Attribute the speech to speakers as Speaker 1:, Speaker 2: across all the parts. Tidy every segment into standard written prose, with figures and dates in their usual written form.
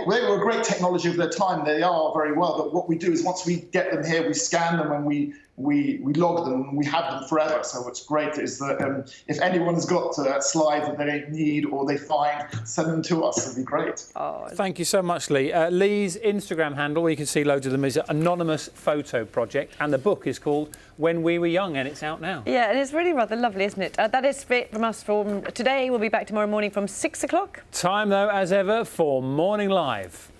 Speaker 1: they were a great technology of their time. They are very well. But what we do is once we get them here, we scan them and we log them and we have them forever. So what's great is that if anyone's got slides that they need or they find, send them to us. It'd be great.
Speaker 2: Oh,
Speaker 3: thank you so much, Lee. Lee's Instagram handle, where you can see loads of them, is Anonymous Photo Project, and the book is called When We Were Young, and it's out now.
Speaker 2: Yeah, and it's really rather lovely, isn't it? That is it from us from today. We'll be back tomorrow morning from 6 o'clock.
Speaker 3: Time, though, as ever, for Morning Live.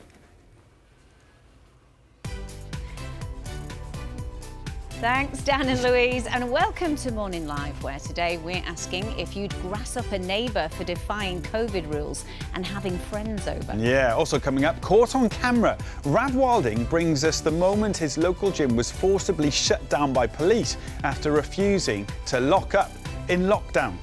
Speaker 4: Thanks, Dan and Louise, and welcome to Morning Live, where today we're asking if you'd grass up a neighbour for defying COVID rules and having friends over.
Speaker 5: Yeah, also coming up, caught on camera. Rav Wilding brings us the moment his local gym was forcibly shut down by police after refusing to lock up in lockdown.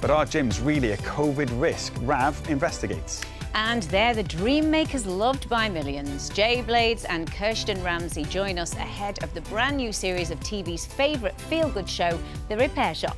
Speaker 5: But are gyms really a COVID risk? Rav investigates.
Speaker 4: And they're the dream makers loved by millions. Jay Blades and Kirsten Ramsey join us ahead of the brand new series of TV's favourite feel-good show, The Repair Shop.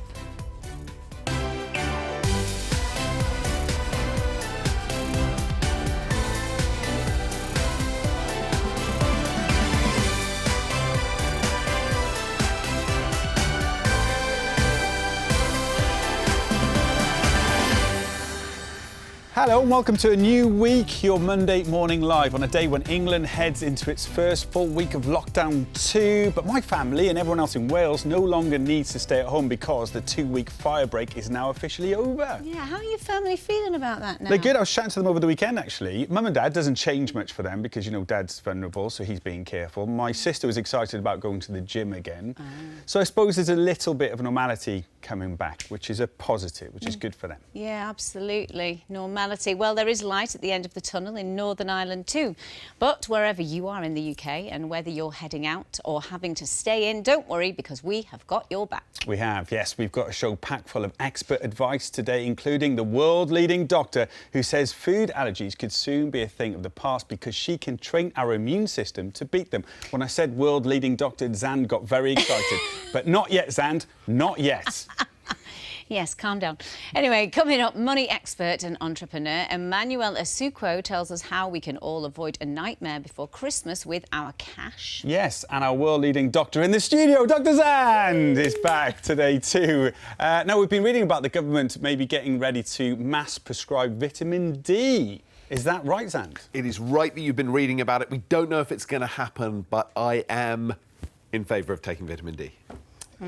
Speaker 5: Hello and welcome to a new week, your Monday Morning Live, on a day when England heads into its first full week of lockdown 2. But my family and everyone else in Wales no longer needs to stay at home because the 2-week fire break is now officially over.
Speaker 4: Yeah, how are your family feeling about that now?
Speaker 5: They're good. I was chatting to them over the weekend, actually. Mum and Dad doesn't change much for them because, you know, Dad's vulnerable, so he's being careful. My sister was excited about going to the gym again. So I suppose there's a little bit of normality coming back, which is a positive, which is good for them.
Speaker 4: Yeah, absolutely. Normality. Well, there is light at the end of the tunnel in Northern Ireland too. But wherever you are in the UK, and whether you're heading out or having to stay in, don't worry, because we have got your back.
Speaker 5: We have, yes. We've got a show packed full of expert advice today, including the world-leading doctor who says food allergies could soon be a thing of the past because she can train our immune system to beat them. When I said world-leading doctor, Zand got very excited. But not yet, Zand, not yet.
Speaker 4: Yes, calm down. Anyway, coming up, money expert and entrepreneur Emmanuel Asukwo tells us how we can all avoid a nightmare before Christmas with our cash.
Speaker 5: Yes, and our world-leading doctor in the studio, Dr. Zand, is back today too. Now, we've been reading about the government maybe getting ready to mass prescribe vitamin D. Is that right, Zand?
Speaker 6: It is right that you've been reading about it. We don't know if it's going to happen, but I am in favour of taking vitamin D.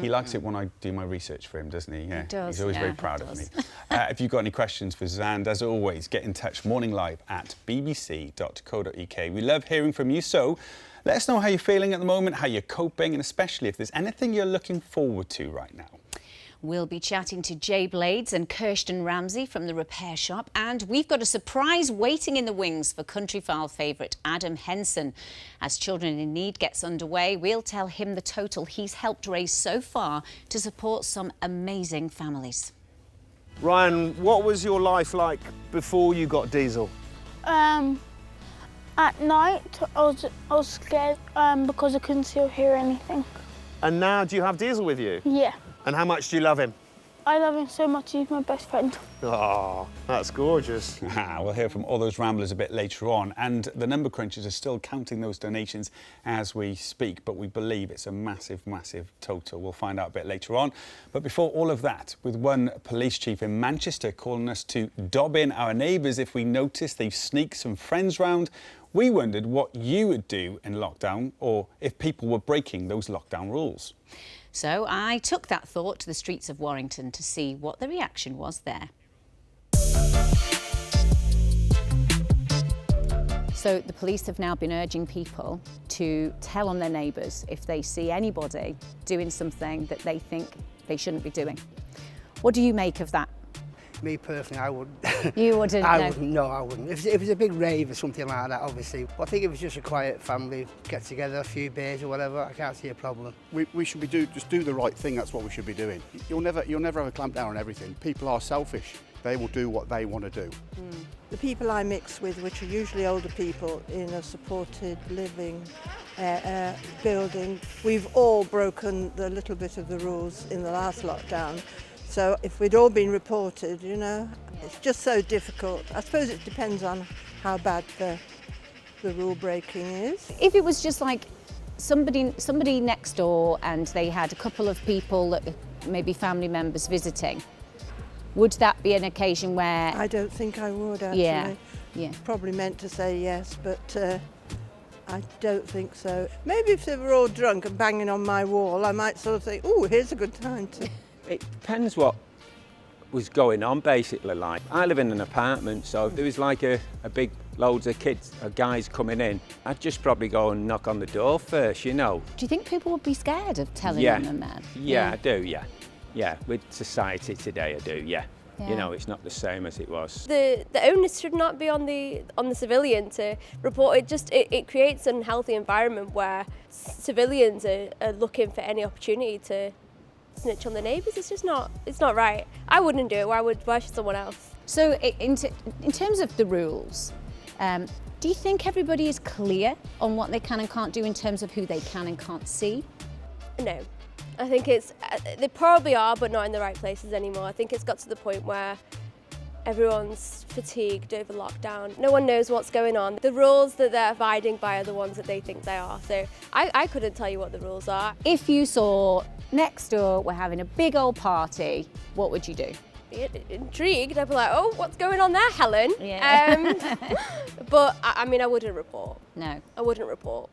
Speaker 5: He likes it when I do my research for him, doesn't he? Yeah.
Speaker 4: He does.
Speaker 5: He's always very proud of me. If you've got any questions for Zand, as always, get in touch morninglive@bbc.co.uk. We love hearing from you, so let us know how you're feeling at the moment, how you're coping, and especially if there's anything you're looking forward to right now.
Speaker 4: We'll be chatting to Jay Blades and Kirsten Ramsey from The Repair Shop, and we've got a surprise waiting in the wings for Countryfile favourite Adam Henson. As Children in Need gets underway, we'll tell him the total he's helped raise so far to support some amazing families.
Speaker 7: Ryan, what was your life like before you got diesel?
Speaker 8: At night, I was scared because I couldn't see or hear anything.
Speaker 7: And now do you have diesel with you?
Speaker 8: Yeah.
Speaker 7: And how much do you love him?
Speaker 8: I love him so much, he's my best friend.
Speaker 7: Oh, that's gorgeous.
Speaker 5: We'll hear from all those ramblers a bit later on, and the number crunchers are still counting those donations as we speak, but we believe it's a massive, massive total. We'll find out a bit later on. But before all of that, with one police chief in Manchester calling us to dob in our neighbours if we notice they've sneaked some friends round, we wondered what you would do in lockdown, or if people were breaking those lockdown rules.
Speaker 4: So I took that thought to the streets of Warrington to see what the reaction was there. So the police have now been urging people to tell on their neighbours if they see anybody doing something that they think they shouldn't be doing. What do you make of that?
Speaker 9: Me personally, I wouldn't.
Speaker 4: You wouldn't?
Speaker 9: No, I wouldn't. If it was a big rave or something like that, obviously. But I think if it was just a quiet family, get together, a few beers or whatever, I can't see a problem.
Speaker 10: We should be just do the right thing. That's what we should be doing. You'll never have a clamp down on everything. People are selfish. They will do what they want to do.
Speaker 11: The people I mix with, which are usually older people in a supported living building, we've all broken the little bit of the rules in the last lockdown. So if we'd all been reported, you know, it's just so difficult. I suppose it depends on how bad the the rule breaking is.
Speaker 4: If it was just like somebody next door and they had a couple of people, that maybe family members visiting, would that be an occasion where...
Speaker 11: I don't think I would, actually.
Speaker 4: Yeah.
Speaker 11: Probably meant to say yes, but I don't think so. Maybe if they were all drunk and banging on my wall, I might sort of think, oh, here's a good time to...
Speaker 12: It depends what was going on, basically. Like, I live in an apartment, so if there was like a big loads of kids or guys coming in, I'd just probably go and knock on the door first, you know.
Speaker 4: Do you think people would be scared of telling on them then?
Speaker 12: Yeah, I do, yeah. Yeah, with society today, I do, yeah.
Speaker 4: Yeah.
Speaker 12: You know, it's not the same as it was.
Speaker 13: The onus should not be on the civilian to report it. It creates an unhealthy environment where civilians are looking for any opportunity to snitch on the neighbours. It's not right. I wouldn't do it. Why should someone else?
Speaker 4: So in terms of the rules, do you think everybody is clear on what they can and can't do in terms of who they can and can't see?
Speaker 13: No. I think they probably are, but not in the right places anymore. I think it's got to the point where everyone's fatigued over lockdown. No one knows what's going on. The rules that they're abiding by are the ones that they think they are. So I couldn't tell you what the rules are.
Speaker 4: If you saw next door we're having a big old party, what would you do?
Speaker 13: Be intrigued. I'd be like, oh, what's going on there, Helen?
Speaker 4: Yeah.
Speaker 13: But I mean, I wouldn't report.
Speaker 4: No.
Speaker 13: I wouldn't report.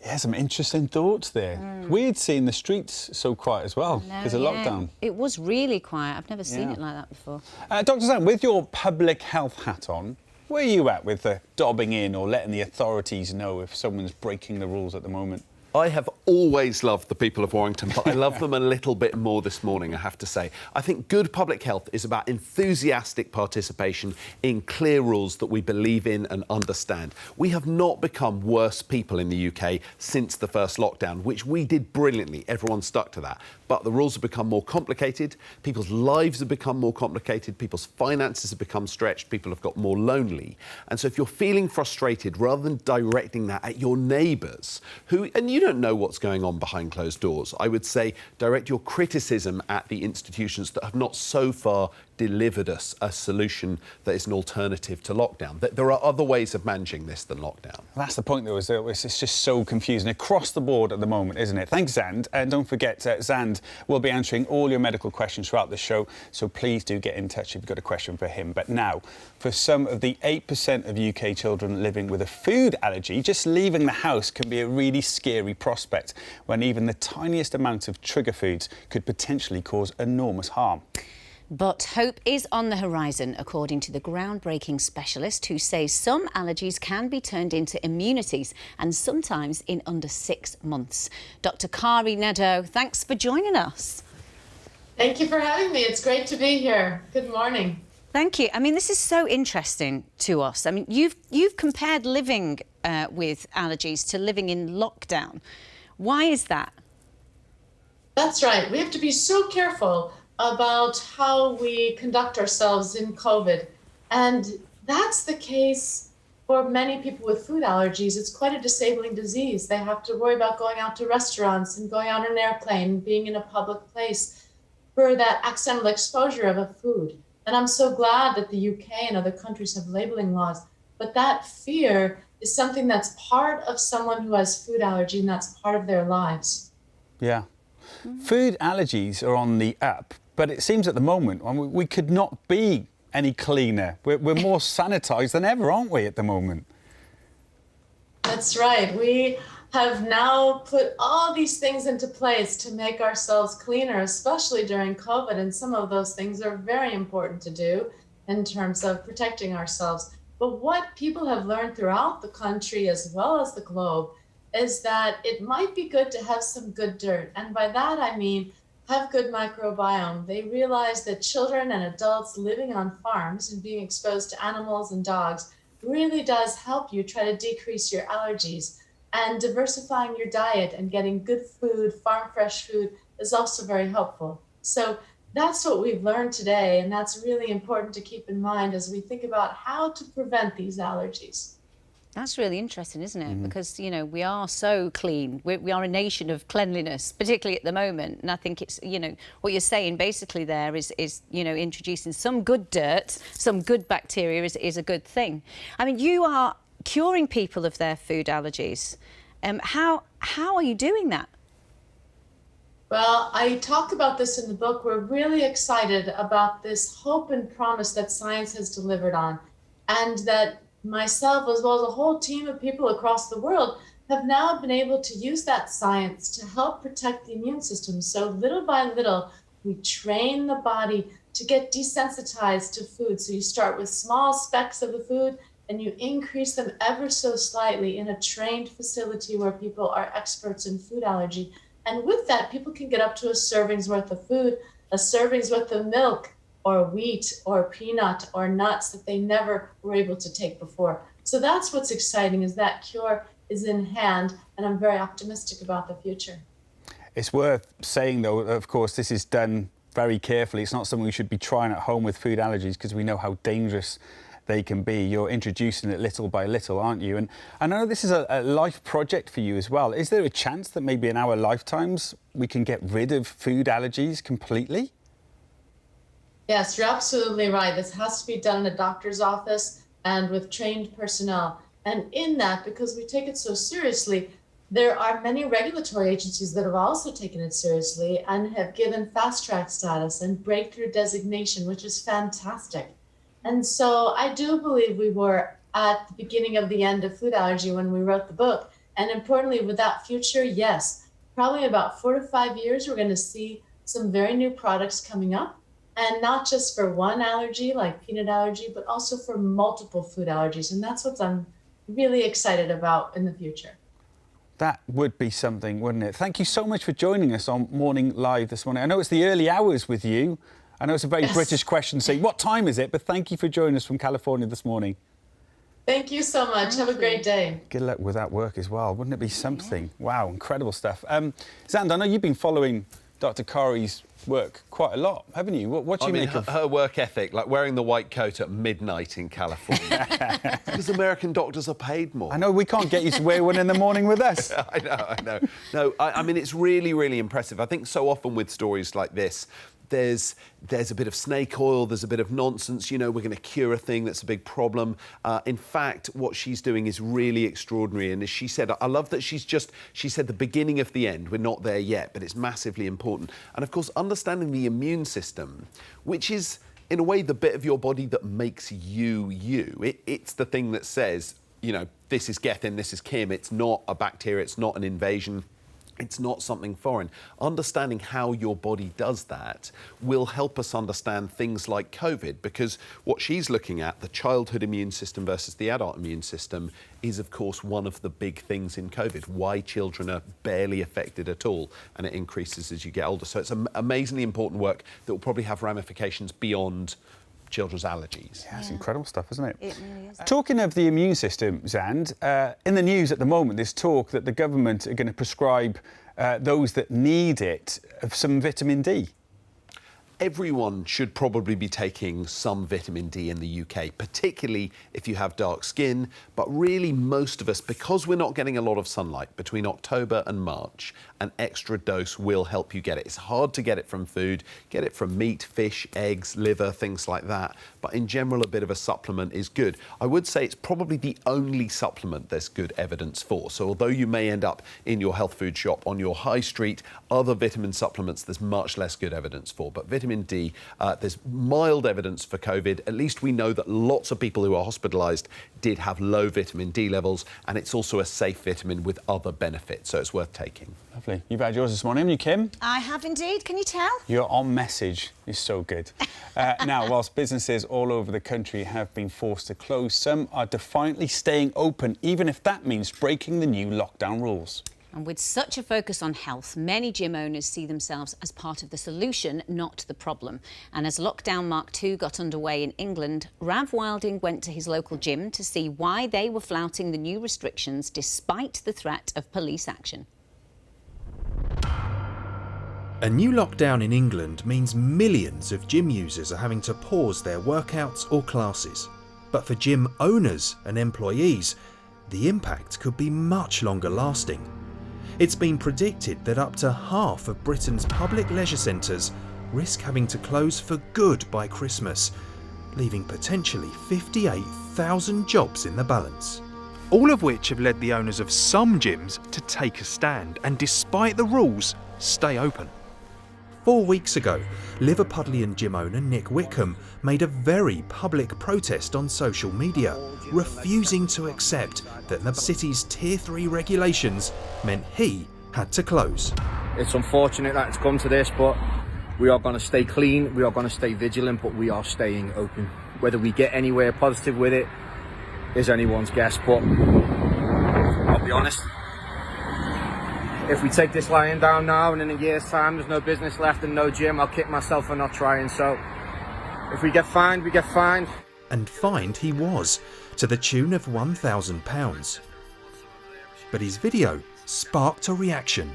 Speaker 5: Yeah, some interesting thoughts there. Weird seeing the streets so quiet as well because of lockdown.
Speaker 4: It was really quiet. I've never seen it like that before.
Speaker 5: Dr. Zhang, with your public health hat on, where are you at with the dobbing in or letting the authorities know if someone's breaking the rules at the moment?
Speaker 6: I have always loved the people of Warrington, but I love them a little bit more this morning, I have to say. I think good public health is about enthusiastic participation in clear rules that we believe in and understand. We have not become worse people in the UK since the first lockdown, which we did brilliantly. Everyone stuck to that. But the rules have become more complicated, people's lives have become more complicated, people's finances have become stretched, people have got more lonely. And so if you're feeling frustrated, rather than directing that at your neighbours, and you don't know what's going on behind closed doors, I would say direct your criticism at the institutions that have not so far delivered us a solution that is an alternative to lockdown. There are other ways of managing this than lockdown.
Speaker 5: That's the point, though, is that it's just so confusing across the board at the moment, isn't it? Thanks, Zand. And don't forget, Zand will be answering all your medical questions throughout the show, so please do get in touch if you've got a question for him. But now, for some of the 8% of UK children living with a food allergy, just leaving the house can be a really scary prospect when even the tiniest amount of trigger foods could potentially cause enormous harm.
Speaker 4: But hope is on the horizon, according to the groundbreaking specialist who says some allergies can be turned into immunities and sometimes in under 6 months. Dr. Kari Nadeau, thanks for joining us.
Speaker 14: Thank you for having me. It's great to be here. Good morning.
Speaker 4: Thank you. I mean, this is so interesting to us. I mean, you've compared living with allergies to living in lockdown. Why is that?
Speaker 14: That's right. We have to be so careful about how we conduct ourselves in COVID. And that's the case for many people with food allergies. It's quite a disabling disease. They have to worry about going out to restaurants and going on an airplane, being in a public place for that accidental exposure of a food. And I'm so glad that the UK and other countries have labeling laws. But that fear is something that's part of someone who has food allergy, and that's part of their lives.
Speaker 5: Yeah. Food allergies are on the up, but it seems at the moment we could not be any cleaner. We're more sanitised than ever, aren't we, at the moment?
Speaker 14: That's right. We have now put all these things into place to make ourselves cleaner, especially during COVID. And some of those things are very important to do in terms of protecting ourselves. But what people have learned throughout the country as well as the globe is that it might be good to have some good dirt. And by that, I mean, have good microbiome. They realize that children and adults living on farms and being exposed to animals and dogs really does help you try to decrease your allergies. And diversifying your diet and getting good food, farm fresh food, is also very helpful. So that's what we've learned today, and that's really important to keep in mind as we think about how to prevent these allergies.
Speaker 4: That's really interesting, isn't it? Because, you know, we are so clean. We are a nation of cleanliness, particularly at the moment. And I think it's, you know, what you're saying basically there is you know, introducing some good dirt, some good bacteria is a good thing. I mean, you are curing people of their food allergies. How are you doing that?
Speaker 14: Well, I talk about this in the book. We're really excited about this hope and promise that science has delivered on, and that myself, as well as a whole team of people across the world, have now been able to use that science to help protect the immune system. So little by little, we train the body to get desensitized to food. So you start with small specks of the food and you increase them ever so slightly in a trained facility where people are experts in food allergy. And with that, people can get up to a serving's worth of food, a serving's worth of milk, or wheat, or peanut, or nuts that they never were able to take before. So that's what's exciting, is that cure is in hand, and I'm very optimistic about the future.
Speaker 5: It's worth saying, though, of course, this is done very carefully. It's not something we should be trying at home with food allergies, because we know how dangerous they can be. You're introducing it little by little, aren't you? And I know this is a life project for you as well. Is there a chance that maybe in our lifetimes we can get rid of food allergies completely?
Speaker 14: Yes, you're absolutely right. This has to be done in a doctor's office and with trained personnel. And in that, because we take it so seriously, there are many regulatory agencies that have also taken it seriously and have given fast-track status and breakthrough designation, which is fantastic. And so I do believe we were at the beginning of the end of food allergy when we wrote the book. And importantly, with that future, yes, probably about 4 to 5 years, we're going to see some very new products coming up. And not just for one allergy, like peanut allergy, but also for multiple food allergies. And that's what I'm really excited about in the future.
Speaker 5: That would be something, wouldn't it? Thank you so much for joining us on Morning Live this morning. I know it's the early hours with you. I know it's a very British question saying, what time is it? But thank you for joining us from California this morning.
Speaker 14: Thank you so much. Have a great day.
Speaker 5: Good luck with that work as well. Wouldn't it be something? Yeah. Wow, incredible stuff. Zand, I know you've been following Dr. Kari's work quite a lot, haven't you? What do you make of
Speaker 6: her work ethic, like wearing the white coat at midnight in California? Because American doctors are paid more.
Speaker 5: I know, we can't get you to wear one in the morning with us.
Speaker 6: I know. No, I mean, it's really, really impressive. I think so often with stories like this, there's a bit of snake oil, there's a bit of nonsense, you know, we're going to cure a thing that's a big problem. In fact, what she's doing is really extraordinary. And as she said, I love that she said the beginning of the end. We're not there yet, but it's massively important. And of course, understanding the immune system, which is, in a way, the bit of your body that makes you, you. It's the thing that says, you know, this is Gethin, this is Kim. It's not a bacteria, it's not an invasion. It's not something foreign. Understanding how your body does that will help us understand things like COVID, because what she's looking at, the childhood immune system versus the adult immune system, is of course one of the big things in COVID, why children are barely affected at all, and it increases as you get older. So it's amazingly important work that will probably have ramifications beyond children's allergies.
Speaker 5: Yeah, it's incredible stuff, isn't it?
Speaker 4: It really is.
Speaker 5: Talking of the immune system, Zand, in the news at the moment, there's talk that the government are going to prescribe those that need it of some vitamin D.
Speaker 6: Everyone should probably be taking some vitamin D in the UK, particularly if you have dark skin, but really most of us, because we're not getting a lot of sunlight between October and March, an extra dose will help you get it. It's hard to get it from food, get it from meat, fish, eggs, liver, things like that, but in general a bit of a supplement is good. I would say it's probably the only supplement there's good evidence for. So although you may end up in your health food shop on your high street, other vitamin supplements there's much less good evidence for, but vitamin D, there's mild evidence for COVID. At least we know that lots of people who are hospitalised did have low vitamin D levels, and it's also a safe vitamin with other benefits, so it's worth taking.
Speaker 5: Lovely. You've had yours this morning, haven't you, Kim?
Speaker 4: I have indeed. Can you tell?
Speaker 5: You're on message. You're so good. Now, whilst businesses all over the country have been forced to close, some are defiantly staying open, even if that means breaking the new lockdown rules.
Speaker 4: And with such a focus on health, many gym owners see themselves as part of the solution, not the problem. And as lockdown Mark II got underway in England, Rav Wilding went to his local gym to see why they were flouting the new restrictions despite the threat of police action.
Speaker 15: A new lockdown in England means millions of gym users are having to pause their workouts or classes. But for gym owners and employees, the impact could be much longer lasting. It's been predicted that up to half of Britain's public leisure centres risk having to close for good by Christmas, leaving potentially 58,000 jobs in the balance.
Speaker 16: All of which have led the owners of some gyms to take a stand and, despite the rules, stay open.
Speaker 15: 4 weeks ago, Liverpudlian gym owner Nick Wickham made a very public protest on social media, refusing to accept that the city's Tier 3 regulations meant he had to close.
Speaker 17: It's unfortunate that it's come to this, but we are going to stay clean, we are going to stay vigilant, but we are staying open. Whether we get anywhere positive with it is anyone's guess, but I'll be honest. If we take this lying down now and in a year's time there's no business left and no gym, I'll kick myself for not trying. So if we get fined, we get fined.
Speaker 15: And fined he was, to the tune of £1,000. But his video sparked a reaction.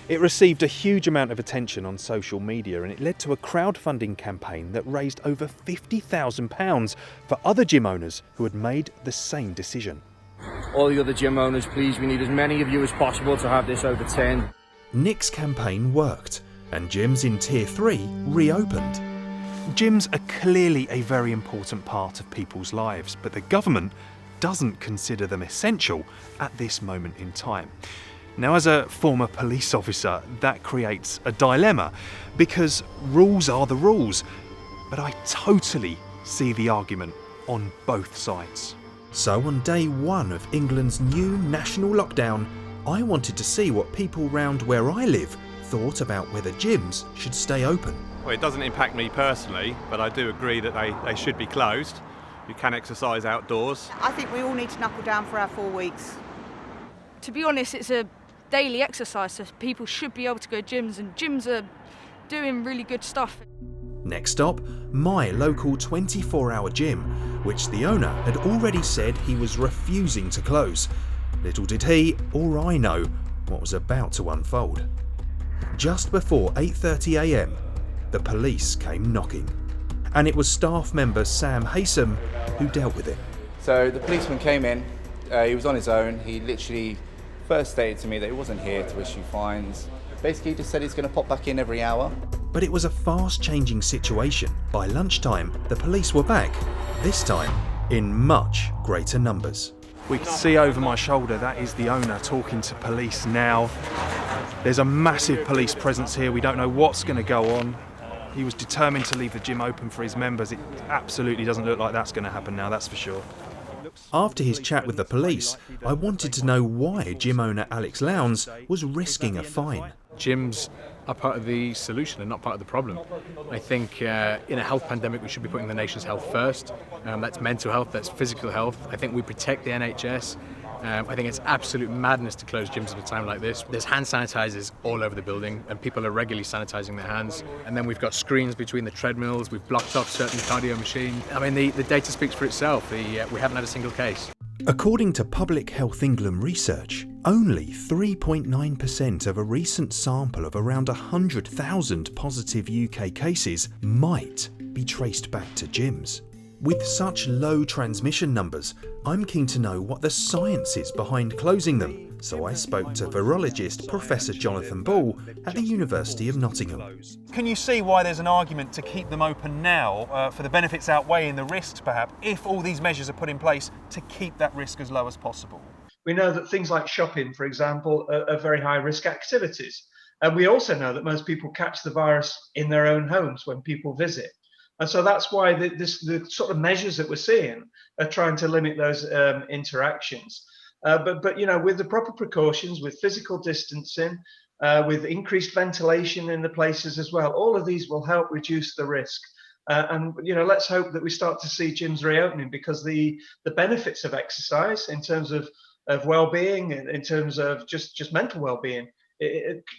Speaker 16: It received a huge amount of attention on social media, and it led to a crowdfunding campaign that raised over £50,000 for other gym owners who had made the same decision.
Speaker 17: All the other gym owners, please, we need as many of you as possible to have this overturned.
Speaker 15: Nick's campaign worked, and gyms in Tier 3 reopened.
Speaker 16: Gyms are clearly a very important part of people's lives, but the government doesn't consider them essential at this moment in time. Now, as a former police officer, that creates a dilemma, because rules are the rules, but I totally see the argument on both sides.
Speaker 15: So on day 1 of England's new national lockdown, I wanted to see what people round where I live thought about whether gyms should stay open.
Speaker 18: Well, it doesn't impact me personally, but I do agree that they should be closed. You can exercise outdoors.
Speaker 19: I think we all need to knuckle down for our 4 weeks. To be honest, it's a daily exercise, so people should be able to go to gyms, and gyms are doing really good stuff.
Speaker 15: Next stop, my local 24-hour gym, which the owner had already said he was refusing to close. Little did he, or I know, what was about to unfold. Just before 8:30 a.m, the police came knocking. And it was staff member Sam Haysom who dealt with it.
Speaker 20: So the policeman came in, he was on his own, he literally first stated to me that he wasn't here to issue fines. Basically, he just said he's going to pop back in every hour.
Speaker 15: But it was a fast-changing situation. By lunchtime, the police were back, this time in much greater numbers.
Speaker 16: We can see over my shoulder, that is the owner talking to police now. There's a massive police presence here, we don't know what's going to go on. He was determined to leave the gym open for his members. It absolutely doesn't look like that's going to happen now, that's for sure.
Speaker 15: After his chat with the police, I wanted to know why gym owner Alex Lowndes was risking a fine.
Speaker 21: Gyms are part of the solution and not part of the problem. I think in a health pandemic we should be putting the nation's health first. That's mental health, that's physical health. I think we protect the NHS. I think it's absolute madness to close gyms at a time like this. There's hand sanitizers all over the building and people are regularly sanitizing their hands. And then we've got screens between the treadmills, we've blocked off certain cardio machines. I mean, the data speaks for itself. We haven't had a single case.
Speaker 15: According to Public Health England research, only 3.9% of a recent sample of around 100,000 positive UK cases might be traced back to gyms. With such low transmission numbers, I'm keen to know what the science is behind closing them, so I spoke to virologist Professor Jonathan Ball at the University of Nottingham.
Speaker 16: Can you see why there's an argument to keep them open now, for the benefits outweighing the risks perhaps, if all these measures are put in place to keep that risk as low as possible?
Speaker 22: We know that things like shopping, for example, are very high risk activities. And we also know that most people catch the virus in their own homes when people visit. And so that's why the sort of measures that we're seeing are trying to limit those interactions. But you know, with the proper precautions, with physical distancing, with increased ventilation in the places as well, all of these will help reduce the risk. And you know, let's hope that we start to see gyms reopening, because the benefits of exercise in terms of well-being, in terms of just mental well-being,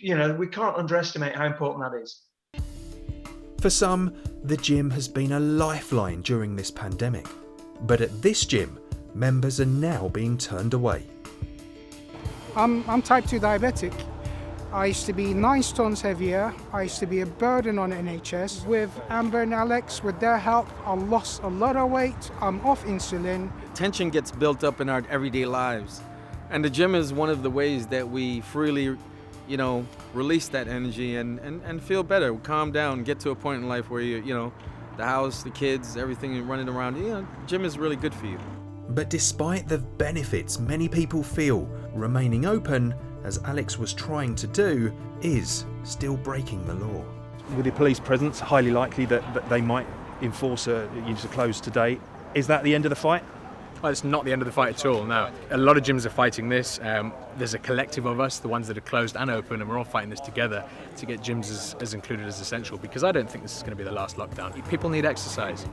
Speaker 22: you know, we can't underestimate how important that is.
Speaker 15: For some, the gym has been a lifeline during this pandemic. But at this gym, members are now being turned away.
Speaker 23: I'm type 2 diabetic,
Speaker 1: I used to be 9 stones heavier. I used to be a burden on NHS. With Amber and Alex, with their help, I lost a lot of weight. I'm off insulin.
Speaker 2: Tension gets built up in our everyday lives. And the gym is one of the ways that we freely, release that energy and feel better, calm down, get to a point in life where the house, the kids, everything running around, gym is really good for you.
Speaker 15: But despite the benefits many people feel, remaining open, as Alex was trying to do, is still breaking the law.
Speaker 16: With the police presence, highly likely that they might enforce a use of close today. Is that the end of the fight?
Speaker 21: Well, it's not the end of the fight at all, no. A lot of gyms are fighting this. There's a collective of us, the ones that are closed and open, and we're all fighting this together to get gyms as included as essential, because I don't think this is going to be the last lockdown. People need exercise.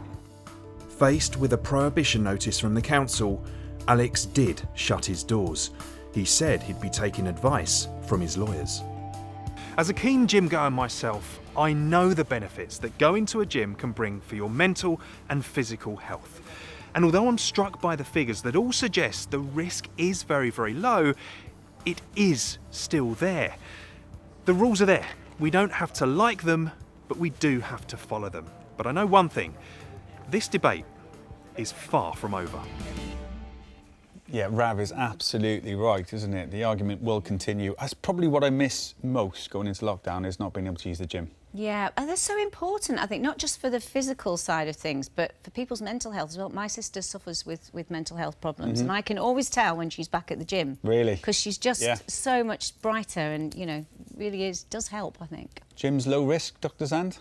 Speaker 15: Faced with a prohibition notice from the council, Alex did shut his doors. He said he'd be taking advice from his lawyers.
Speaker 16: As a keen gym goer myself, I know the benefits that going to a gym can bring for your mental and physical health. And although I'm struck by the figures that all suggest the risk is very, very low, it is still there. The rules are there. We don't have to like them, but we do have to follow them. But I know one thing, this debate is far from over.
Speaker 5: Yeah, Rav is absolutely right, isn't it? The argument will continue. That's probably what I miss most going into lockdown, is not being able to use the gym.
Speaker 4: Yeah, and they're so important, I think, not just for the physical side of things, but for people's mental health as well. My sister suffers with mental health problems, and I can always tell when she's back at the gym.
Speaker 5: Really?
Speaker 4: Because she's just so much brighter and, really does help, I think.
Speaker 5: Gym's low risk, Dr. Zand?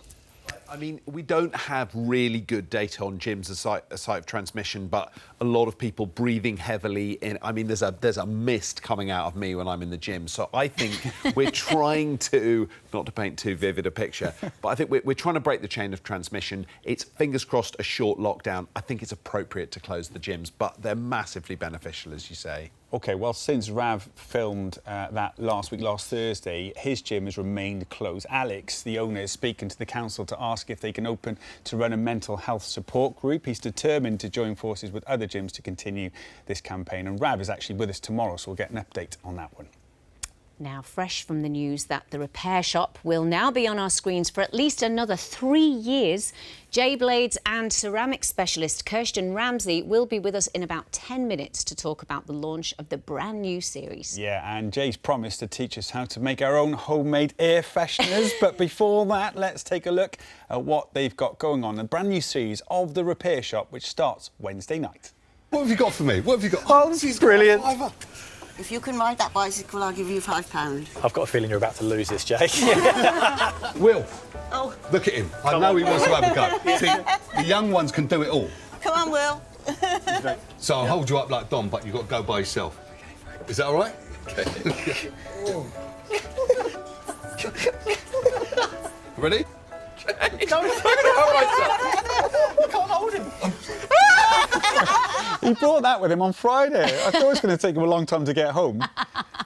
Speaker 6: I mean, we don't have really good data on gyms as a site of transmission, but a lot of people breathing heavily in. I mean, there's a mist coming out of me when I'm in the gym. So I think we're trying to, not to paint too vivid a picture, but I think we're trying to break the chain of transmission. It's, fingers crossed, a short lockdown. I think it's appropriate to close the gyms, but they're massively beneficial, as you say.
Speaker 5: OK, well, since Rav filmed that last Thursday, his gym has remained closed. Alex, the owner, is speaking to the council to ask if they can open to run a mental health support group. He's determined to join forces with other gyms to continue this campaign. And Rav is actually with us tomorrow, so we'll get an update on that one.
Speaker 4: Now, fresh from the news that the repair shop will now be on our screens for at least another 3 years, J-Blades and ceramic specialist Kirsten Ramsey will be with us in about 10 minutes to talk about the launch of the brand new series.
Speaker 5: Yeah, and Jay's promised to teach us how to make our own homemade air fresheners. But before that, let's take a look at what they've got going on. A brand new series of the repair shop, which starts Wednesday night.
Speaker 23: What have you got for me? What have you got?
Speaker 24: Oh, this is brilliant.
Speaker 25: If you can ride that bicycle, I'll give you £5.
Speaker 24: I've got a feeling you're about to lose this, Jay.
Speaker 23: Will,
Speaker 25: Oh,
Speaker 23: look at him. I know he wants to have a go. See, the young ones can do it all.
Speaker 25: come on, Will.
Speaker 23: So I'll hold you up like Dom, but you've got to go by yourself. Is that all right? Okay. Ready?
Speaker 24: I can't hold him.
Speaker 5: He brought that with him on Friday. I thought it was going to take him a long time to get home.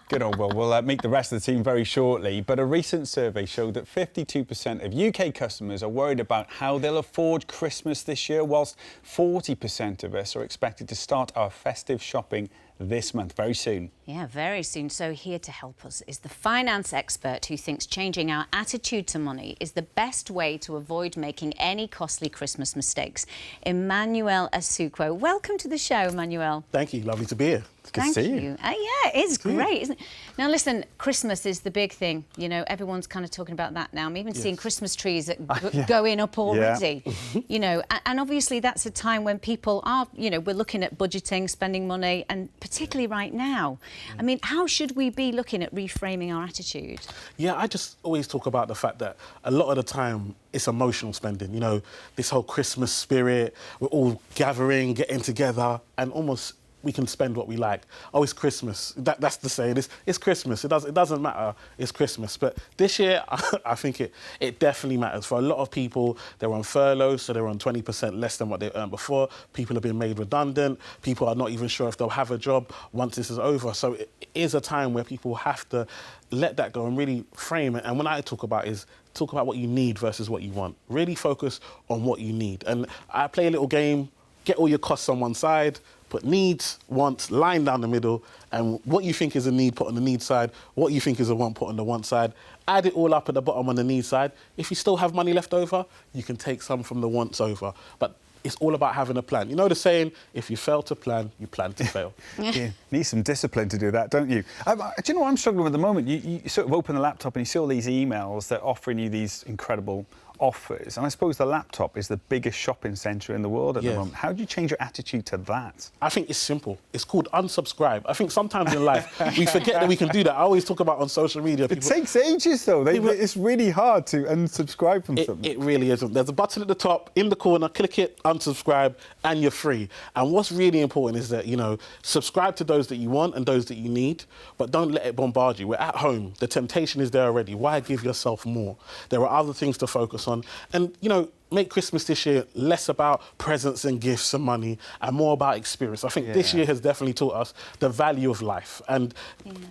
Speaker 5: Good old Will. We'll meet the rest of the team very shortly. But a recent survey showed that 52% of UK customers are worried about how they'll afford Christmas this year, whilst 40% of us are expected to start our festive shopping this month, very soon.
Speaker 4: Yeah, very soon. So here to help us is the finance expert who thinks changing our attitude to money is the best way to avoid making any costly Christmas mistakes. Emmanuel Asukwo. Welcome to the show, Emmanuel.
Speaker 26: Thank you. Lovely to be here.
Speaker 5: It's good to see you.
Speaker 4: Yeah, it is great, isn't it? Now, listen, Christmas is the big thing. You know, everyone's kind of talking about that now. I'm even seeing Christmas trees that going up already. You know, and obviously that's a time when people are, you know, we're looking at budgeting, spending money, and particularly right now. I mean, how should we be looking at reframing our attitude?
Speaker 26: Yeah, I just always talk about the fact that a lot of the time it's emotional spending. You know, this whole Christmas spirit, we're all gathering, getting together, and almost we can spend what we like. Oh, it's Christmas. That's the saying. It's Christmas. It doesn't matter. It's Christmas. But this year, I think it definitely matters. For a lot of people, they're on furlough, so they're on 20% less than what they earned before. People have been made redundant. People are not even sure if they'll have a job once this is over. So it is a time where people have to let that go and really frame it. And when I talk about what you need versus what you want. Really focus on what you need. And I play a little game. Get all your costs on one side, Put needs, wants, line down the middle, and what you think is a need, put on the need side. What you think is a want, put on the want side. Add it all up at the bottom on the need side. If you still have money left over, you can take some from the wants over. But it's all about having a plan. You know the saying, if you fail to plan, you plan to fail.
Speaker 5: You need some discipline to do that, don't you? Do you know what I'm struggling with at the moment? You sort of open the laptop and you see all these emails that are offering you these incredible offers. And I suppose the laptop is the biggest shopping centre in the world at the moment. How do you change your attitude to that?
Speaker 26: I think it's simple. It's called unsubscribe. I think sometimes in life we forget that we can do that. I always talk about on social media.
Speaker 5: It takes ages though. It's really hard to unsubscribe from something.
Speaker 26: It really isn't. There's a button at the top, in the corner, click it, unsubscribe, and you're free. And what's really important is that, you know, subscribe to those that you want and those that you need, but don't let it bombard you. We're at home. The temptation is there already. Why give yourself more? There are other things to focus on. And, you know, make Christmas this year less about presents and gifts and money and more about experience. I think this year has definitely taught us the value of life and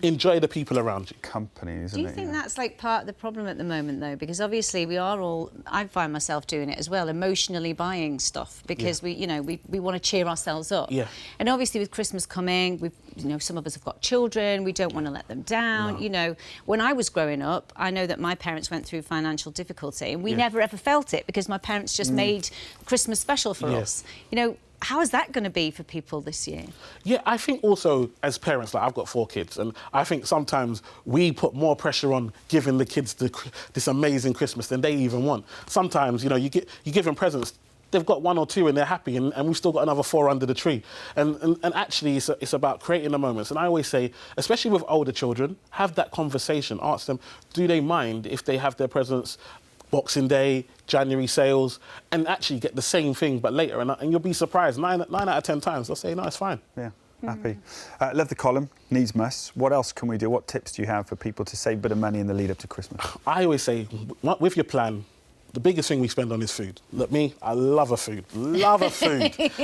Speaker 26: enjoy the people around you.
Speaker 5: Company, isn't
Speaker 4: it? Do you think that's like part of the problem at the moment, though? Because obviously we are all, I find myself doing it as well, emotionally buying stuff because we want to cheer ourselves up.
Speaker 26: Yeah.
Speaker 4: And obviously with Christmas coming, some of us have got children, we don't want to let them down.
Speaker 26: No.
Speaker 4: You know, when I was growing up, I know that my parents went through financial difficulty and we never ever felt it because my parents just made Christmas special for us. You know, how is that going to be for people this year?
Speaker 26: Yeah, I think also as parents, like I've got 4 kids, and I think sometimes we put more pressure on giving the kids this amazing Christmas than they even want. Sometimes, you know, you give them presents, they've got 1 or 2 and they're happy, and we've still got another 4 under the tree. And actually, it's about creating the moments. And I always say, especially with older children, have that conversation. Ask them, do they mind if they have their presents Boxing Day, January sales, and actually get the same thing but later, and you'll be surprised. 9 out of 10 times they'll say, no, it's fine.
Speaker 5: Yeah, happy. Love the column, needs must. What else can we do? What tips do you have for people to save a bit of money in the lead up to Christmas?
Speaker 26: I always say, with your plan, the biggest thing we spend on is food. Look, I love a food.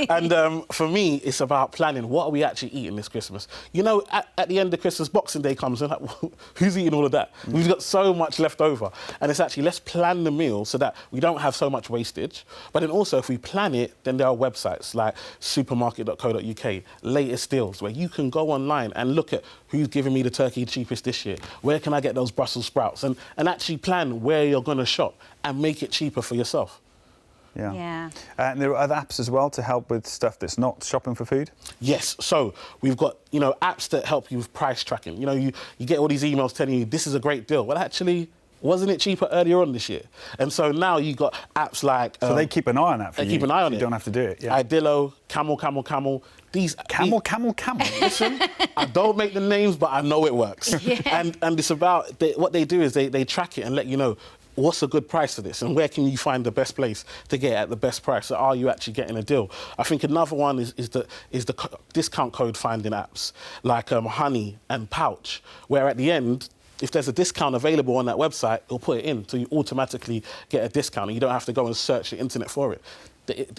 Speaker 26: And for me, it's about planning. What are we actually eating this Christmas? You know, at the end of Christmas, Boxing Day comes, and who's eating all of that? We've got so much left over. And it's actually, let's plan the meal so that we don't have so much wastage. But then also, if we plan it, then there are websites like supermarket.co.uk, latest deals, where you can go online and look at who's giving me the turkey cheapest this year. Where can I get those Brussels sprouts? And actually plan where you're going to shop and make it cheaper for yourself.
Speaker 5: Yeah. And there are other apps as well to help with stuff that's not shopping for food?
Speaker 26: Yes. So we've got, you know, apps that help you with price tracking. You know, you get all these emails telling you this is a great deal. Well, actually, wasn't it cheaper earlier on this year? And so now you've got apps like...
Speaker 5: so they keep an eye on that for you?
Speaker 26: They keep an eye on it.
Speaker 5: You don't have to do it.
Speaker 26: Idillo, Camel. These...
Speaker 5: Camel.
Speaker 26: Listen, I don't make the names, but I know it works. And it's about... what they do is they track it and let you know what's a good price for this and where can you find the best place to get it at the best price. So are you actually getting a deal? I think another one is the discount code finding apps like Honey and Pouch, where at the end, if there's a discount available on that website, it'll put it in, so you automatically get a discount and you don't have to go and search the internet for it.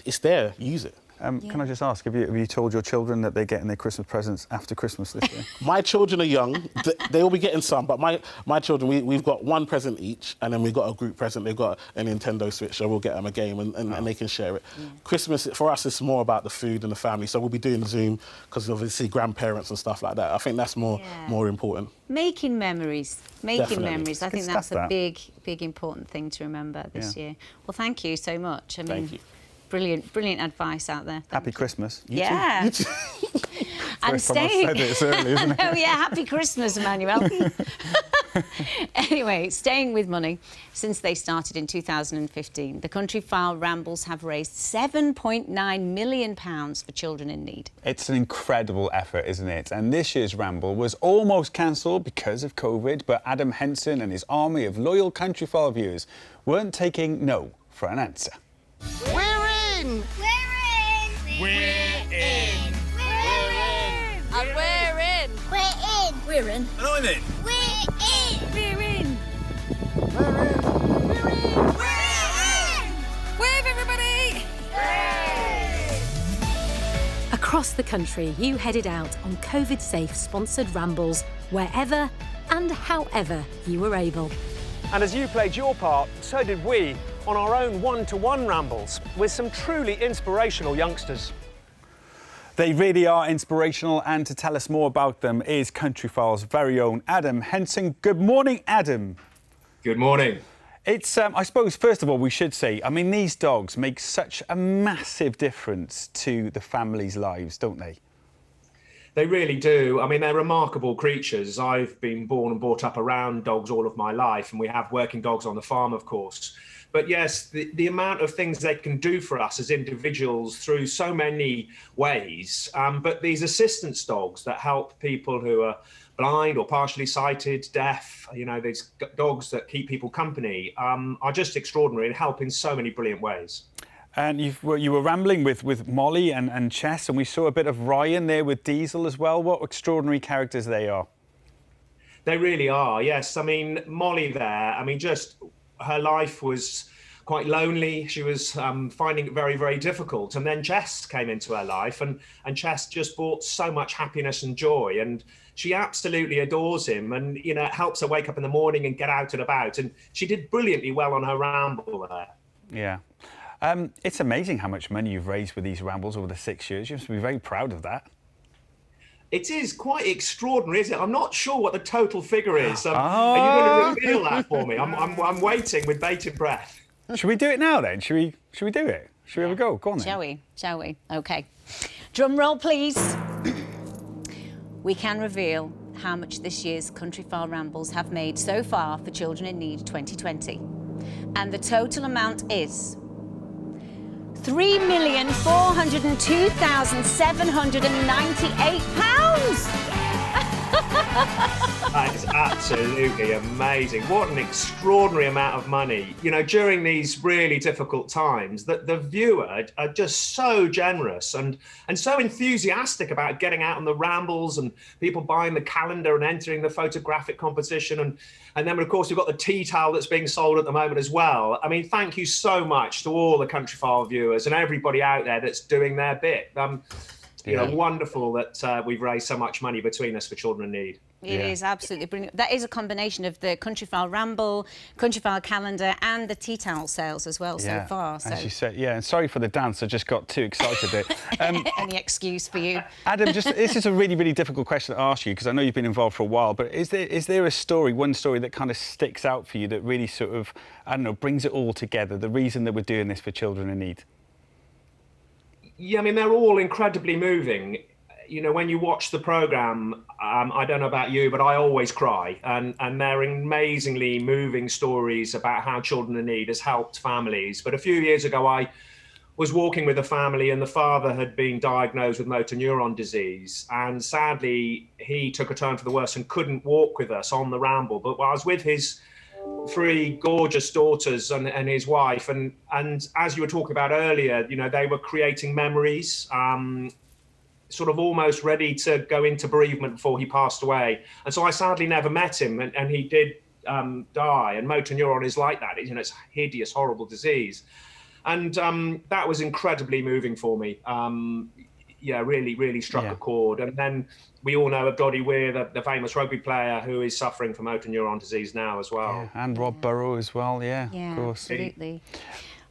Speaker 26: It's there, use it.
Speaker 5: Can I just ask, have you told your children that they're getting their Christmas presents after Christmas this year?
Speaker 26: My children are young. They will be getting some, but my children, we've got 1 present each, and then we've got a group present. They've got a Nintendo Switch, so we'll get them a game, and they can share it. Christmas, for us, is more about the food and the family, so we'll be doing Zoom, because obviously grandparents and stuff like that. I think that's more important.
Speaker 4: Making memories.
Speaker 26: Definitely.
Speaker 4: I think that's a big important thing to remember this year. Well, thank you so much.
Speaker 26: Thank you.
Speaker 4: Brilliant advice out there.
Speaker 5: Happy Christmas.
Speaker 4: You too. And staying...
Speaker 5: It's early, isn't it?
Speaker 4: Oh, yeah, happy Christmas, Emmanuel. Anyway, staying with money. Since they started in 2015, the Countryfile Rambles have raised £7.9 million for children in need.
Speaker 5: It's an incredible effort, isn't it? And this year's Ramble was almost cancelled because of COVID, but Adam Henson and his army of loyal Countryfile viewers weren't taking no for an answer.
Speaker 25: We're in! We're in! And we're in! We're in!
Speaker 24: And I'm in.
Speaker 25: We're in!
Speaker 3: Wave, everybody! Across the country, you headed out on COVID-safe sponsored rambles wherever and however you were able.
Speaker 7: And as you played your part, so did we on our own one-to-one rambles with some truly inspirational youngsters.
Speaker 5: They really are inspirational, and to tell us more about them is Countryfile's very own Adam Henson. Good morning, Adam.
Speaker 8: Good morning.
Speaker 5: It's, I suppose, first of all, we should say, I mean, these dogs make such a massive difference to the families' lives, don't they?
Speaker 8: They really do. I mean, they're remarkable creatures. I've been born and brought up around dogs all of my life, and we have working dogs on the farm, of course. But yes, the amount of things they can do for us as individuals through so many ways. But these assistance dogs that help people who are blind or partially sighted, deaf, you know, these dogs that keep people company are just extraordinary and help in so many brilliant ways.
Speaker 5: And you were rambling with Molly and Chess, and we saw a bit of Ryan there with Diesel as well. What extraordinary characters they are.
Speaker 8: They really are, yes. I mean, Molly there, I mean, just her life was quite lonely. She was finding it very, very difficult. And then Chess came into her life, and Chess just brought so much happiness and joy. And she absolutely adores him, and, you know, it helps her wake up in the morning and get out and about. And she did brilliantly well on her ramble there.
Speaker 5: Yeah. It's amazing how much money you've raised with these rambles over the 6 years. You must be very proud of that.
Speaker 8: It is quite extraordinary, isn't it? I'm not sure what the total figure is. Are you going to reveal that for me? I'm waiting with bated breath.
Speaker 5: Should we do it now then? Should we do it? Should we have a go? Go on then.
Speaker 4: Shall we? OK. Drum roll, please. We can reveal how much this year's Countryfile Rambles have made so far for Children in Need 2020. And the total amount is £3,402,798.
Speaker 8: That is absolutely amazing. What an extraordinary amount of money. You know, during these really difficult times, the viewer are just so generous and so enthusiastic about getting out on the rambles, and people buying the calendar and entering the photographic competition. And then, of course, we've got the tea towel that's being sold at the moment as well. I mean, thank you so much to all the Countryfile viewers and everybody out there that's doing their bit. You know, wonderful that we've raised so much money between us for Children in Need.
Speaker 4: It is absolutely brilliant. That is a combination of the Countryfile Ramble, Countryfile Calendar and the tea towel sales as well so far. So.
Speaker 5: As you said, and sorry for the dance, I just got too excited there.
Speaker 4: Any excuse for you.
Speaker 5: Adam, this is a really, really difficult question to ask you, because I know you've been involved for a while, but is there a story, one story that kind of sticks out for you that really sort of, I don't know, brings it all together, the reason that we're doing this for Children in Need?
Speaker 8: Yeah, I mean, they're all incredibly moving. You know, when you watch the programme, I don't know about you, but I always cry. And they're amazingly moving stories about how Children in Need has helped families. But a few years ago, I was walking with a family, and the father had been diagnosed with motor neuron disease. And sadly, he took a turn for the worse and couldn't walk with us on the ramble. But I was with his 3 gorgeous daughters and his wife, and as you were talking about earlier, you know, they were creating memories, sort of almost ready to go into bereavement before he passed away. And so I sadly never met him, and he did die. And motor neuron is like that. You know, it's a hideous, horrible disease. And that was incredibly moving for me. Yeah, really struck a chord. And then we all know of Doddy Weir, the famous rugby player, who is suffering from motor neuron disease now as well.
Speaker 5: Yeah, and Rob Burrow as well, of course.
Speaker 4: Absolutely.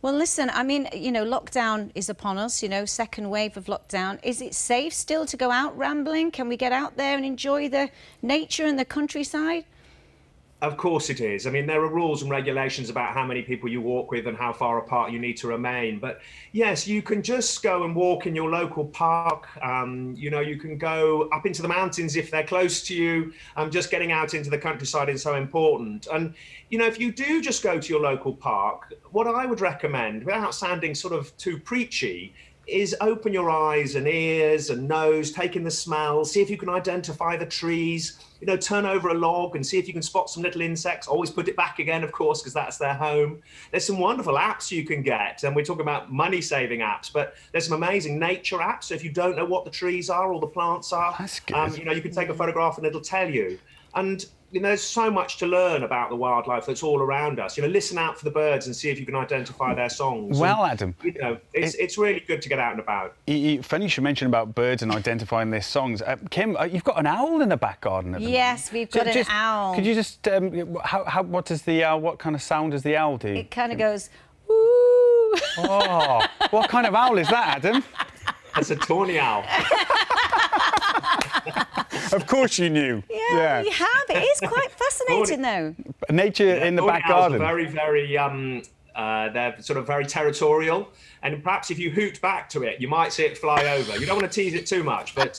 Speaker 4: Well, listen, I mean, you know, lockdown is upon us, you know, second wave of lockdown. Is it safe still to go out rambling? Can we get out there and enjoy the nature and the countryside?
Speaker 8: Of course it is. I mean, there are rules and regulations about how many people you walk with and how far apart you need to remain. But yes, you can just go and walk in your local park. You know, you can go up into the mountains if they're close to you. Just getting out into the countryside is so important. And, you know, if you do just go to your local park, what I would recommend, without sounding sort of too preachy, is open your eyes and ears and nose, take in the smell, see if you can identify the trees, you know, turn over a log and see if you can spot some little insects. Always put it back again, of course, because that's their home. There's some wonderful apps you can get, and we're talking about money-saving apps, but there's some amazing nature apps. So if you don't know what the trees are or the plants are,
Speaker 5: that's good.
Speaker 8: You know, you can take a photograph and it'll tell you. And you know, there's so much to learn about the wildlife that's all around us. You know, listen out for the birds and see if you can identify their songs.
Speaker 5: Well,
Speaker 8: and,
Speaker 5: Adam,
Speaker 8: you know, it's really good to get out and about.
Speaker 5: Funny you should mention about birds and identifying their songs. Kim, you've got an owl in the back garden at the moment.
Speaker 4: Yes, we've got an owl.
Speaker 5: Could you just what does the what kind of sound does the owl do?
Speaker 4: It kind of goes, ooh.
Speaker 5: Oh, what kind of owl is that, Adam?
Speaker 8: That's a tawny owl.
Speaker 5: Of course you knew.
Speaker 4: Yeah, you have. It is quite fascinating, though.
Speaker 5: Nature in the
Speaker 8: Tawny
Speaker 5: back
Speaker 8: owls are
Speaker 5: garden.
Speaker 8: very, they're sort of very territorial, and perhaps if you hoot back to it, you might see it fly over. You don't want to tease it too much, but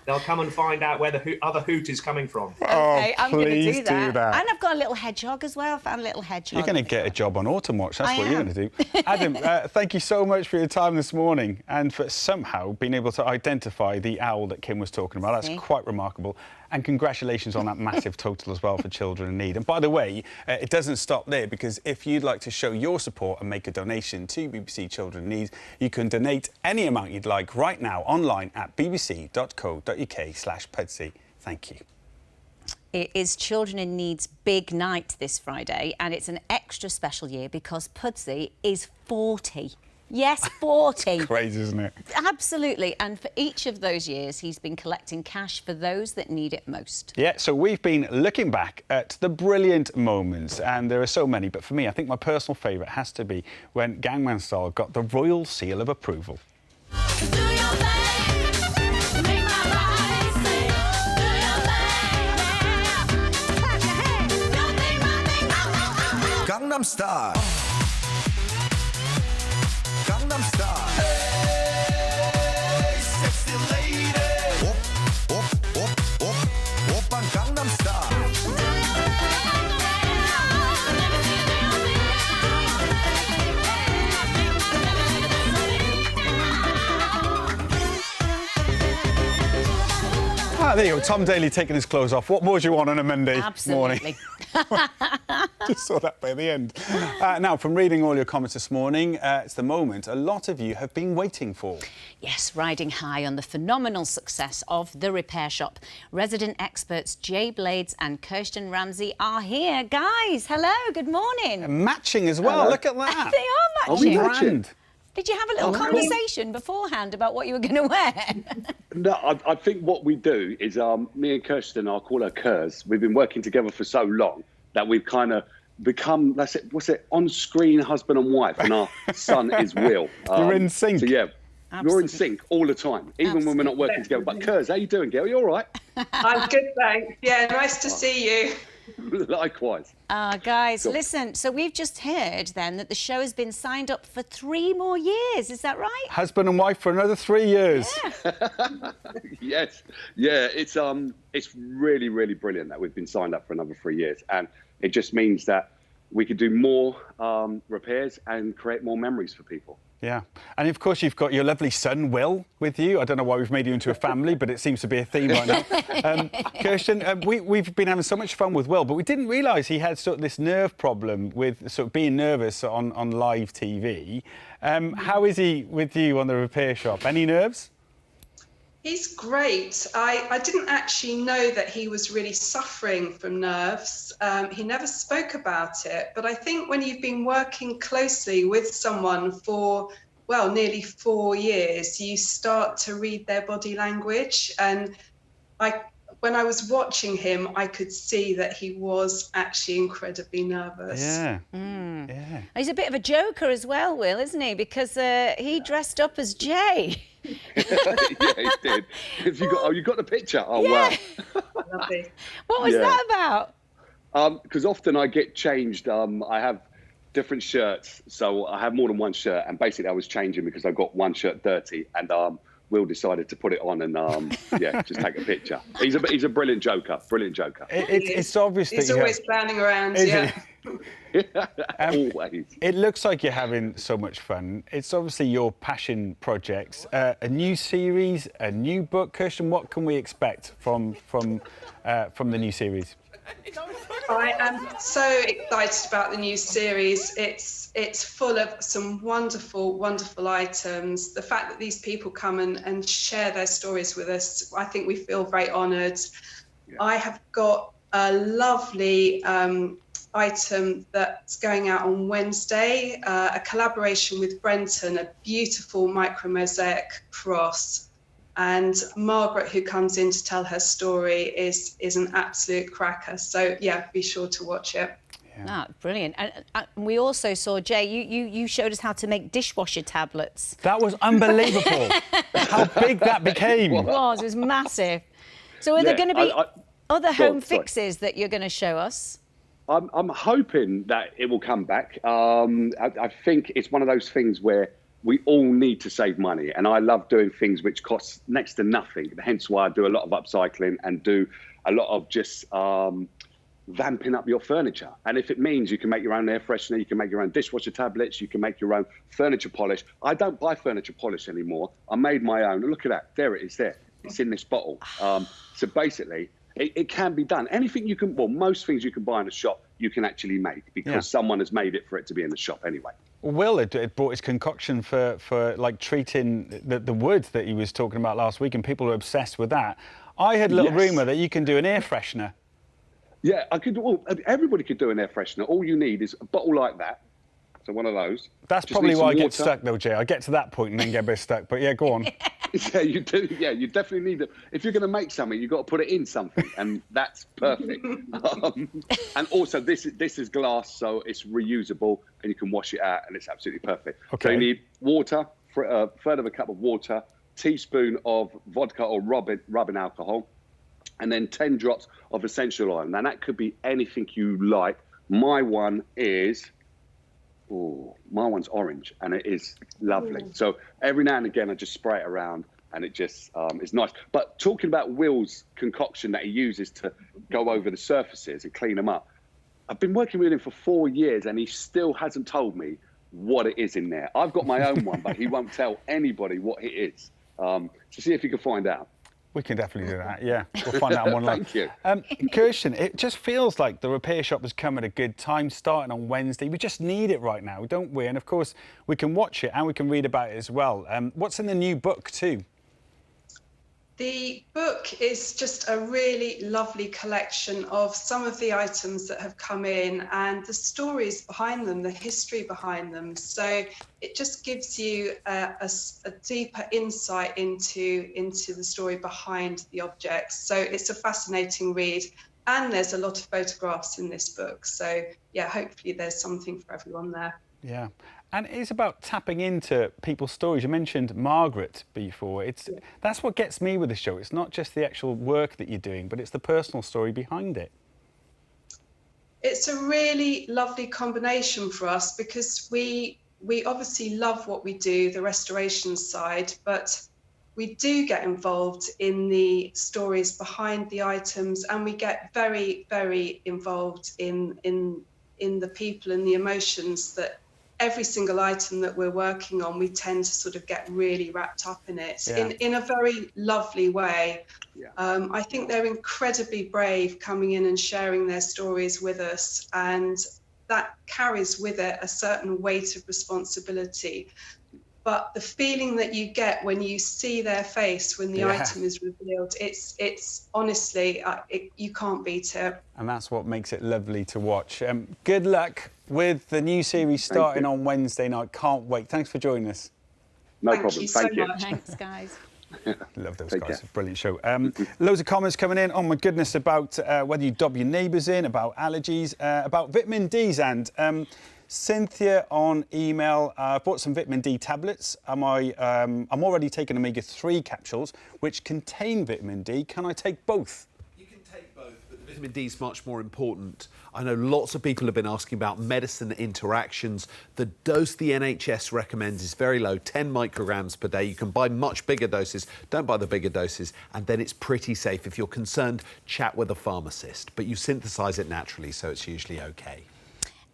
Speaker 8: they'll come and find out where the other hoot is coming from.
Speaker 4: Okay, I'm going to
Speaker 5: please
Speaker 4: do
Speaker 5: do that.
Speaker 4: And I've got a little hedgehog as well. I found a little hedgehog.
Speaker 5: You're going to get a job on Autumn Watch. That's
Speaker 4: I
Speaker 5: what you're
Speaker 4: am.
Speaker 5: going to do. Adam, thank you so much for your time this morning and for somehow being able to identify the owl that Kim was talking about. That's quite remarkable. And congratulations on that massive total as well for children in need. And by the way, it doesn't stop there, because if you'd like to show your support and make a donation to BBC Children in Need, you can donate any amount you'd like right now online at bbc.co.uk/Pudsey. Thank you.
Speaker 4: It is Children in Need's big night this Friday, and it's an extra special year because Pudsey is 40. Yes, 40.
Speaker 5: Crazy, isn't it?
Speaker 4: Absolutely. And for each of those years, he's been collecting cash for those that need it most.
Speaker 5: Yeah, so we've been looking back at the brilliant moments, and there are so many, but for me, I think my personal favourite has to be when Gangnam Style got the royal seal of approval.
Speaker 9: Gangnam Style. Gangnam Style. Hey, sexy lady. Op, op, op, op, oppa Gangnam Style.
Speaker 5: Ah, there you go, Tom Daly taking his clothes off. What more do you want on a Monday
Speaker 4: Absolutely.
Speaker 5: morning? Just saw that by the end. Now, from reading all your comments this morning, it's the moment a lot of you have been waiting for.
Speaker 4: Yes, riding high on the phenomenal success of The Repair Shop. Resident experts Jay Blades and Kirsten Ramsey are here. Guys, hello, good morning.
Speaker 5: Matching as well, look at that.
Speaker 4: They are
Speaker 5: Are we
Speaker 4: matching.
Speaker 5: matching?
Speaker 4: Did you have a little conversation beforehand about what you were going to wear?
Speaker 10: No, I think what we do is me and Kirsten, I'll call her Kurs, we've been working together for so long that we've kind of become, on-screen husband and wife, and our son is Will.
Speaker 5: You're in sync.
Speaker 10: So, yeah, you're in sync all the time, even when we're not working together. But Kurs, how you doing, girl? You all right?
Speaker 11: I'm good, thanks. Yeah, nice to see you.
Speaker 10: Likewise.
Speaker 4: Guys, listen, so we've just heard then that the show has been signed up for 3 more years, is that right?
Speaker 5: Husband and wife for another 3 years.
Speaker 10: Yes. Yeah, it's really, really brilliant that we've been signed up for another 3 years. And it just means that we could do more repairs and create more memories for people.
Speaker 5: Yeah. And of course, you've got your lovely son, Will, with you. I don't know why we've made you into a family, but it seems to be a theme right now. Kirsten, we've been having so much fun with Will, but we didn't realise he had sort of this nerve problem with sort of being nervous on live TV. How is he with you on The Repair Shop? Any nerves?
Speaker 11: He's great. I didn't actually know that he was really suffering from nerves. He never spoke about it. But I think when you've been working closely with someone for, well, nearly 4 years, you start to read their body language. And when I was watching him, I could see that he was actually incredibly nervous.
Speaker 5: Yeah.
Speaker 11: Yeah.
Speaker 4: He's a bit of a joker as well, Will, isn't he? Because he dressed up as Jay.
Speaker 10: Yeah, he did. You got the picture? Oh,
Speaker 4: yeah.
Speaker 10: Wow.
Speaker 11: Lovely.
Speaker 4: What was that about?
Speaker 10: Because often I get changed. I have different shirts, so I have more than one shirt. And basically, I was changing because I got one shirt dirty, and Will decided to put it on and just take a picture. He's a brilliant joker. Brilliant joker.
Speaker 5: It's obvious that
Speaker 11: He's always planning around. Yeah.
Speaker 10: Always.
Speaker 5: It looks like you're having so much fun. It's obviously your passion projects. A new series, a new book. Kirsten, what can we expect from the new series?
Speaker 11: I am so excited about the new series. It's full of some wonderful, wonderful items. The fact that these people come and share their stories with us, I think we feel very honoured. Yeah. I have got a lovely item that's going out on Wednesday, a collaboration with Brenton, a beautiful micro mosaic cross. And Margaret, who comes in to tell her story, is an absolute cracker. So, yeah, be sure to watch it.
Speaker 4: Ah, brilliant. And we also saw, Jay, you showed us how to make dishwasher tablets.
Speaker 5: That was unbelievable. How big that became.
Speaker 4: It was massive. So are there going to be other home fixes that you're going to show us?
Speaker 10: I'm hoping that it will come back. I think it's one of those things where we all need to save money. And I love doing things which cost next to nothing. Hence why I do a lot of upcycling and do a lot of just vamping up your furniture. And if it means you can make your own air freshener, you can make your own dishwasher tablets, you can make your own furniture polish. I don't buy furniture polish anymore. I made my own. Look at that. There it is there. It's in this bottle. So basically, it can be done. Anything you can, well, most things you can buy in a shop, you can actually make because someone has made it for it to be in the shop anyway.
Speaker 5: Will had brought his concoction for like treating the wood that he was talking about last week, and people are obsessed with that. I heard a little rumour that you can do an air freshener.
Speaker 10: Yeah, I could. Well, everybody could do an air freshener. All you need is a bottle like that. So one of those.
Speaker 5: That's
Speaker 10: Just
Speaker 5: probably
Speaker 10: need
Speaker 5: why I
Speaker 10: some
Speaker 5: get
Speaker 10: water.
Speaker 5: stuck, though, Jay. I get to that point and then get a bit stuck. But yeah, go on.
Speaker 10: Yeah, you do. Yeah, you definitely need it. If you're going to make something, you've got to put it in something, and that's perfect. And also, this is glass, so it's reusable, and you can wash it out, and it's absolutely perfect.
Speaker 5: Okay.
Speaker 10: So you need water, a third of a cup of water, teaspoon of vodka or rubbing alcohol, and then 10 drops of essential oil. Now, that could be anything you like. My one is... Oh, my one's orange, and it is lovely. So every now and again, I just spray it around, and it just is nice. But talking about Will's concoction that he uses to go over the surfaces and clean them up, I've been working with him for 4 years, and he still hasn't told me what it is in there. I've got my own one, but he won't tell anybody what it is. So see if you can find out.
Speaker 5: We can definitely do that, yeah. We'll find out on one line.
Speaker 10: Thank you.
Speaker 5: Kirsten, it just feels like the repair shop has come at a good time, starting on Wednesday. We just need it right now, don't we? And of course, we can watch it and we can read about it as well. What's in the new book too?
Speaker 11: The book is just a really lovely collection of some of the items that have come in and the stories behind them, the history behind them. So it just gives you a deeper insight into the story behind the objects. So it's a fascinating read, and there's a lot of photographs in this book. So yeah, hopefully there's something for everyone there.
Speaker 5: Yeah. And it's about tapping into people's stories. You mentioned Margaret before. That's what gets me with the show. It's not just the actual work that you're doing, but it's the personal story behind it.
Speaker 11: It's a really lovely combination for us because we obviously love what we do, the restoration side, but we do get involved in the stories behind the items, and we get very, very involved in the people and the emotions that every single item that we're working on, we tend to sort of get really wrapped up in it in a very lovely way. Yeah. I think they're incredibly brave coming in and sharing their stories with us, and that carries with it a certain weight of responsibility. But the feeling that you get when you see their face when the item is revealed, it's honestly, you can't beat it.
Speaker 5: And that's what makes it lovely to watch. Good luck with the new series starting on Wednesday night. Can't wait. Thanks for joining us.
Speaker 10: No problem. Thank you.
Speaker 4: Thanks, guys.
Speaker 5: Love those guys. Brilliant show. Loads of comments coming in. Oh my goodness, about whether you dob your neighbours in, about allergies, about vitamin D's, and Cynthia on email. I've bought some vitamin D tablets. I'm already taking omega-3 capsules, which contain vitamin D. Can I take both?
Speaker 6: Vitamin D is much more important. I know lots of people have been asking about medicine interactions. The dose the NHS recommends is very low, 10 micrograms per day. You can buy much bigger doses. Don't buy the bigger doses, and then it's pretty safe. If you're concerned, chat with a pharmacist. But you synthesise it naturally, so it's usually okay.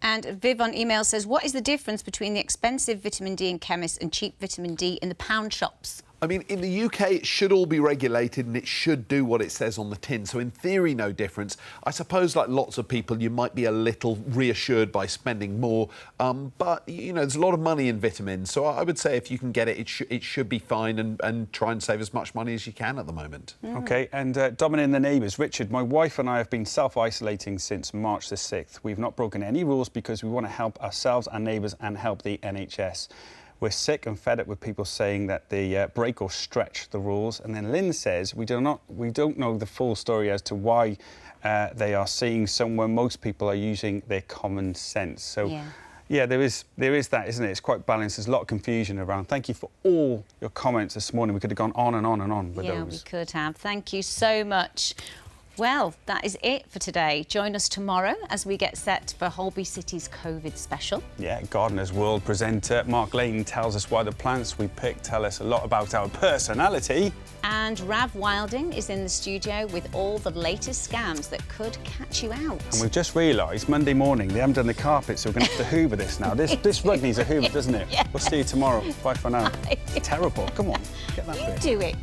Speaker 4: And Viv on email says, what is the difference between the expensive vitamin D in chemists and cheap vitamin D in the pound shops?
Speaker 6: I mean, in the UK, it should all be regulated and it should do what it says on the tin. So in theory, no difference. I suppose, like lots of people, you might be a little reassured by spending more. But, you know, there's a lot of money in vitamins. So I would say if you can get it, it should be fine, and try and save as much money as you can at the moment.
Speaker 5: OK, and Dominic and the neighbours. Richard, my wife and I have been self-isolating since March the 6th. We've not broken any rules because we want to help ourselves, our neighbours, and help the NHS. We're sick and fed up with people saying that they break or stretch the rules. And then Lynn says, we don't know the full story as to why they are seeing somewhere most people are using their common sense. So, yeah, there is that, isn't it? It's quite balanced. There's a lot of confusion around. Thank you for all your comments this morning. We could have gone on and on and on with those.
Speaker 4: Yeah, we could have. Thank you so much. Well, that is it for today. Join us tomorrow as we get set for Holby City's COVID special.
Speaker 5: Yeah, Gardener's World presenter Mark Lane tells us why the plants we pick tell us a lot about our personality.
Speaker 4: And Rav Wilding is in the studio with all the latest scams that could catch you out.
Speaker 5: And we've just realised Monday morning they haven't done the carpet, so we're going to have to hoover this now. This rug needs a hoover, doesn't it?
Speaker 4: Yeah.
Speaker 5: We'll see you tomorrow. Bye for now. It's terrible. Come on, get that bit.
Speaker 4: Do it.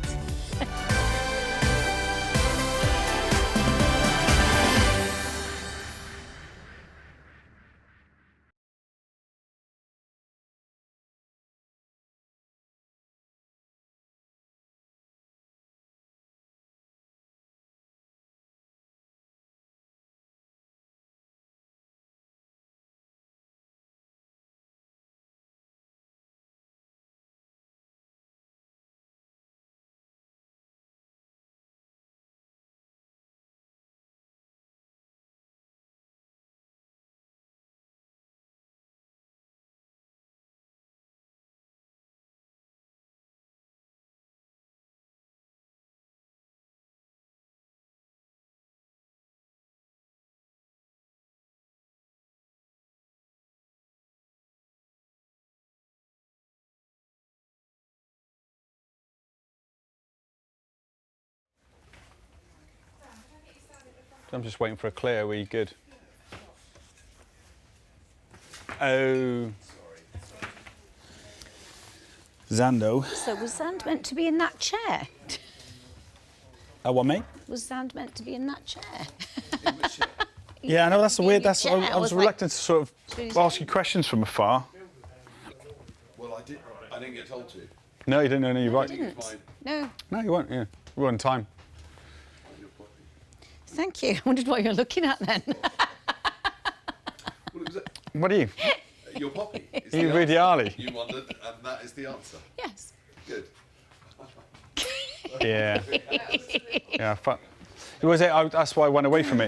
Speaker 5: I'm just waiting for a clear. Are you good? Oh. Zando.
Speaker 4: So was Zand meant to be in that chair?
Speaker 5: What, mate?
Speaker 4: Was Zand meant to be in that chair?
Speaker 5: Yeah, I know, that's a weird...
Speaker 4: That's,
Speaker 5: I was reluctant to sort of ask you questions from afar.
Speaker 6: Well, I didn't get told to.
Speaker 5: No, you didn't. No, you're right.
Speaker 4: No.
Speaker 5: No, you weren't, yeah. We were on time.
Speaker 4: Thank you. I wondered what you were looking at then.
Speaker 5: What are you?
Speaker 6: Your poppy.
Speaker 5: Are you Rudy Ali?
Speaker 6: You wondered, and that is the answer.
Speaker 4: Yes.
Speaker 6: Good.
Speaker 5: Yeah. Yeah, it was it. That's why I went away from it.